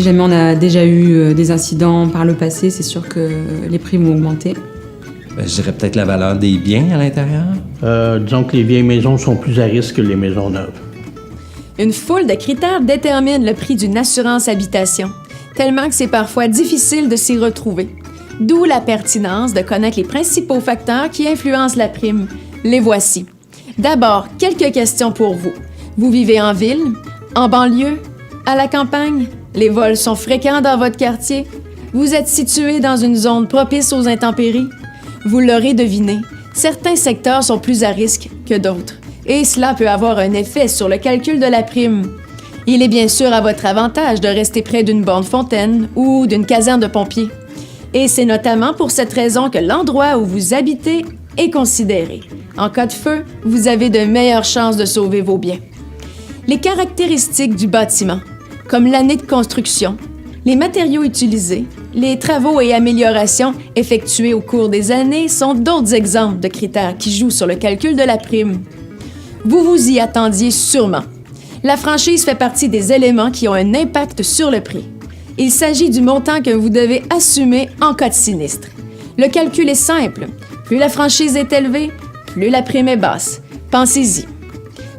Si jamais on a déjà eu des incidents par le passé, c'est sûr que les prix vont augmenter. Je dirais peut-être la valeur des biens à l'intérieur. Disons que les vieilles maisons sont plus à risque que les maisons neuves. Une foule de critères détermine le prix d'une assurance habitation, tellement que c'est parfois difficile de s'y retrouver. D'où la pertinence de connaître les principaux facteurs qui influencent la prime. Les voici. D'abord, quelques questions pour vous. Vous vivez en ville, en banlieue, à la campagne? Les vols sont fréquents dans votre quartier? Vous êtes situé dans une zone propice aux intempéries? Vous l'aurez deviné, certains secteurs sont plus à risque que d'autres, et cela peut avoir un effet sur le calcul de la prime. Il est bien sûr à votre avantage de rester près d'une borne fontaine ou d'une caserne de pompiers. Et c'est notamment pour cette raison que l'endroit où vous habitez est considéré. En cas de feu, vous avez de meilleures chances de sauver vos biens. Les caractéristiques du bâtiment, comme l'année de construction, les matériaux utilisés, les travaux et améliorations effectués au cours des années sont d'autres exemples de critères qui jouent sur le calcul de la prime. Vous vous y attendiez sûrement. La franchise fait partie des éléments qui ont un impact sur le prix. Il s'agit du montant que vous devez assumer en cas de sinistre. Le calcul est simple. Plus la franchise est élevée, plus la prime est basse. Pensez-y.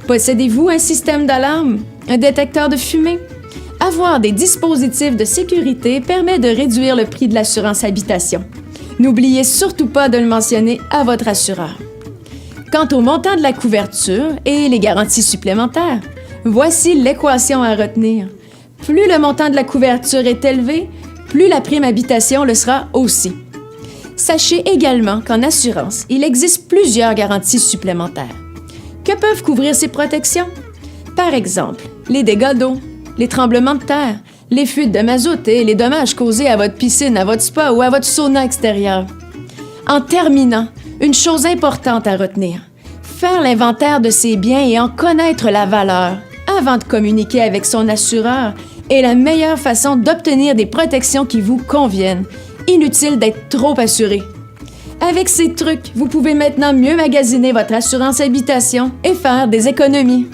Possédez-vous un système d'alarme? Un détecteur de fumée? Avoir des dispositifs de sécurité permet de réduire le prix de l'assurance habitation. N'oubliez surtout pas de le mentionner à votre assureur. Quant au montant de la couverture et les garanties supplémentaires, voici l'équation à retenir. Plus le montant de la couverture est élevé, plus la prime habitation le sera aussi. Sachez également qu'en assurance, il existe plusieurs garanties supplémentaires. Que peuvent couvrir ces protections? Par exemple, les dégâts d'eau, les tremblements de terre, les fuites de mazout et les dommages causés à votre piscine, à votre spa ou à votre sauna extérieur. En terminant, une chose importante à retenir, faire l'inventaire de ses biens et en connaître la valeur avant de communiquer avec son assureur est la meilleure façon d'obtenir des protections qui vous conviennent. Inutile d'être trop assuré. Avec ces trucs, vous pouvez maintenant mieux magasiner votre assurance habitation et faire des économies.